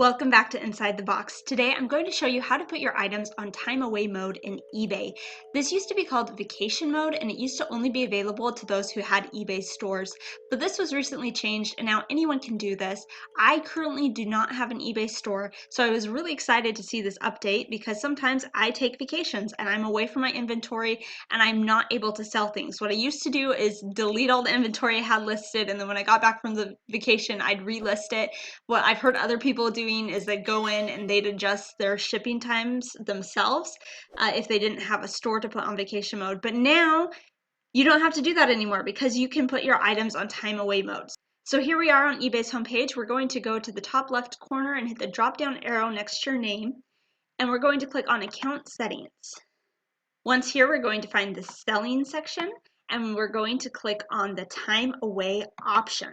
Welcome back to Inside the Box. Today I'm going to show you how to put your items on time away mode in eBay. This used to be called vacation mode and it used to only be available to those who had eBay stores, but this was recently changed and now anyone can do this. I currently do not have an eBay store, so I was really excited to see this update because sometimes I take vacations and I'm away from my inventory and I'm not able to sell things. What I used to do is delete all the inventory I had listed, and then when I got back from the vacation I'd relist it. What I've heard other people doing is they go in and they'd adjust their shipping times themselves if they didn't have a store to put on vacation mode. But now you don't have to do that anymore because you can put your items on time away mode. So here we are on eBay's homepage. We're going to go to the top left corner and hit the drop down arrow next to your name, and we're going to click on account settings. Once here, we're going to find the selling section and we're going to click on the time away option.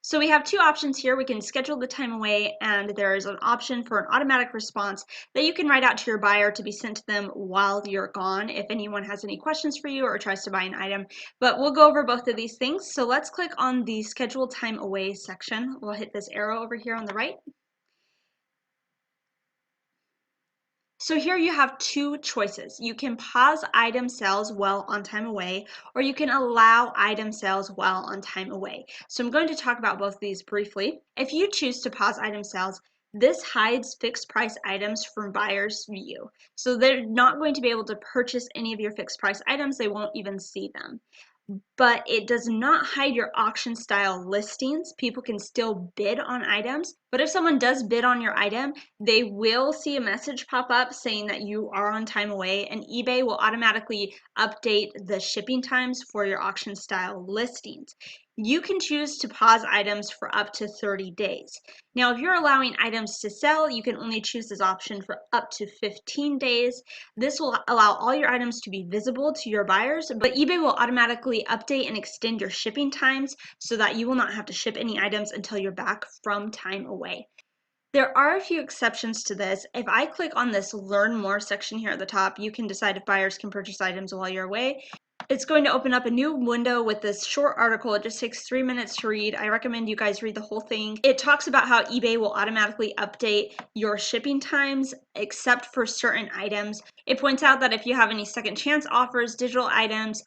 So we have two options here. We can schedule the time away, and there is an option for an automatic response that you can write out to your buyer to be sent to them while you're gone if anyone has any questions for you or tries to buy an item. But we'll go over both of these things. So let's click on the schedule time away section. We'll hit this arrow over here on the right. So here you have two choices. You can pause item sales while on time away, or you can allow item sales while on time away. So I'm going to talk about both of these briefly. If you choose to pause item sales, this hides fixed price items from buyers' view. So they're not going to be able to purchase any of your fixed price items. They won't even see them. But it does not hide your auction style listings. People can still bid on items, but if someone does bid on your item, they will see a message pop up saying that you are on time away, and eBay will automatically update the shipping times for your auction style listings. You can choose to pause items for up to 30 days. Now, if you're allowing items to sell, you can only choose this option for up to 15 days. This will allow all your items to be visible to your buyers, but eBay will automatically update and extend your shipping times so that you will not have to ship any items until you're back from time away. There are a few exceptions to this. If I click on this Learn More section here at the top, you can decide if buyers can purchase items while you're away. It's going to open up a new window with this short article. It just takes 3 minutes to read. I recommend you guys read the whole thing. It talks about how eBay will automatically update your shipping times except for certain items. It points out that if you have any second chance offers, digital items,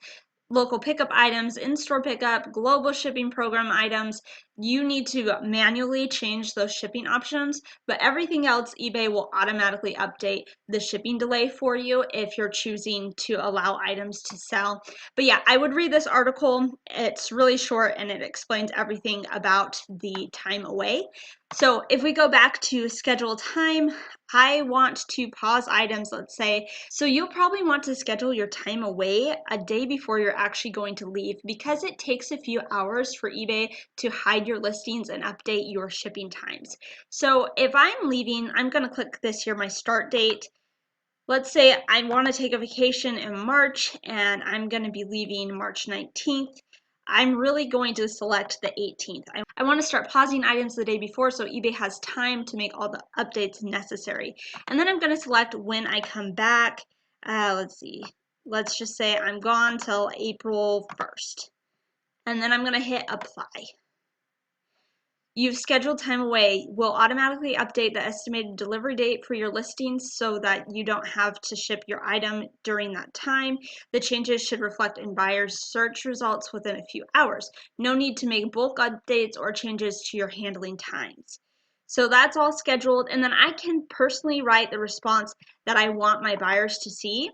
local pickup items, in-store pickup, global shipping program items, you need to manually change those shipping options, but everything else eBay will automatically update the shipping delay for you if you're choosing to allow items to sell. But yeah, I would read this article. It's really short and it explains everything about the time away. So if we go back to schedule time, I want to pause items, let's say. So you'll probably want to schedule your time away a day before you're actually going to leave, because it takes a few hours for eBay to hide your listings and update your shipping times. So if I'm leaving, I'm going to click this here, my start date. Let's say I want to take a vacation in March and I'm going to be leaving March 19th. I'm really going to select the 18th. I want to start pausing items the day before so eBay has time to make all the updates necessary. And then I'm going to select when I come back. Let's see. Let's just say I'm gone till April 1st. And then I'm going to hit apply. You've scheduled time away will automatically update the estimated delivery date for your listings so that you don't have to ship your item during that time. The changes should reflect in buyers' search results within a few hours. No need to make bulk updates or changes to your handling times. So that's all scheduled, and then I can personally write the response that I want my buyers to see.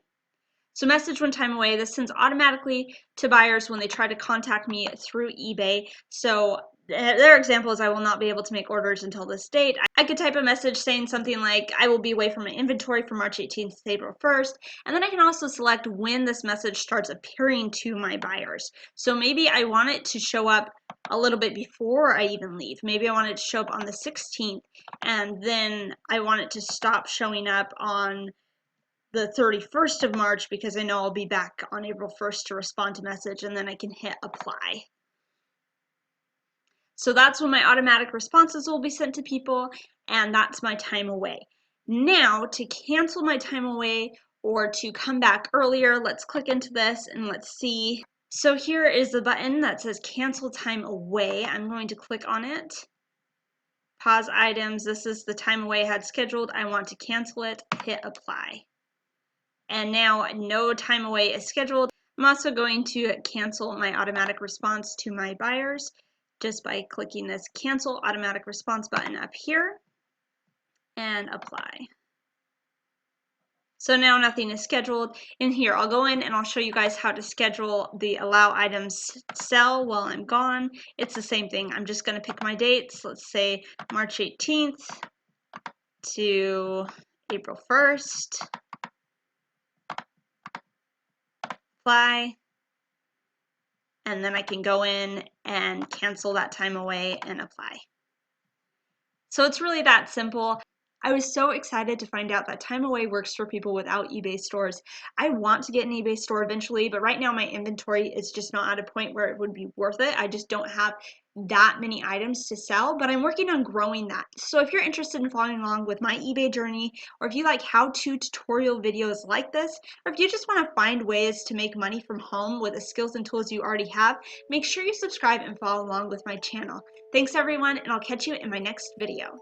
So message when time away, this sends automatically to buyers when they try to contact me through eBay. So their example is I will not be able to make orders until this date. I could type a message saying something like, I will be away from my inventory from March 18th to April 1st. And then I can also select when this message starts appearing to my buyers. So maybe I want it to show up a little bit before I even leave. Maybe I want it to show up on the 16th, and then I want it to stop showing up on the 31st of March because I know I'll be back on April 1st to respond to message, and then I can hit apply. So that's when my automatic responses will be sent to people, and that's my time away. Now, to cancel my time away or to come back earlier, let's click into this and let's see. So here is the button that says cancel time away. I'm going to click on it. pause items. This is the time away I had scheduled. I want to cancel it, hit apply. And now no time away is scheduled. I'm also going to cancel my automatic response to my buyers just by clicking this cancel automatic response button up here and apply. So now nothing is scheduled. In here, I'll go in and I'll show you guys how to schedule the allow items sell while I'm gone. It's the same thing. I'm just going to pick my dates. Let's say March 18th to April 1st. Apply. And then I can go in and cancel that time away and apply. So it's really that simple. I was so excited to find out that time away works for people without eBay stores. I want to get an eBay store eventually, but right now my inventory is just not at a point where it would be worth it. I just don't have that many items to sell, but I'm working on growing that. So if you're interested in following along with my eBay journey, or if you like how-to tutorial videos like this, or if you just want to find ways to make money from home with the skills and tools you already have, make sure you subscribe and follow along with my channel. Thanks everyone, and I'll catch you in my next video.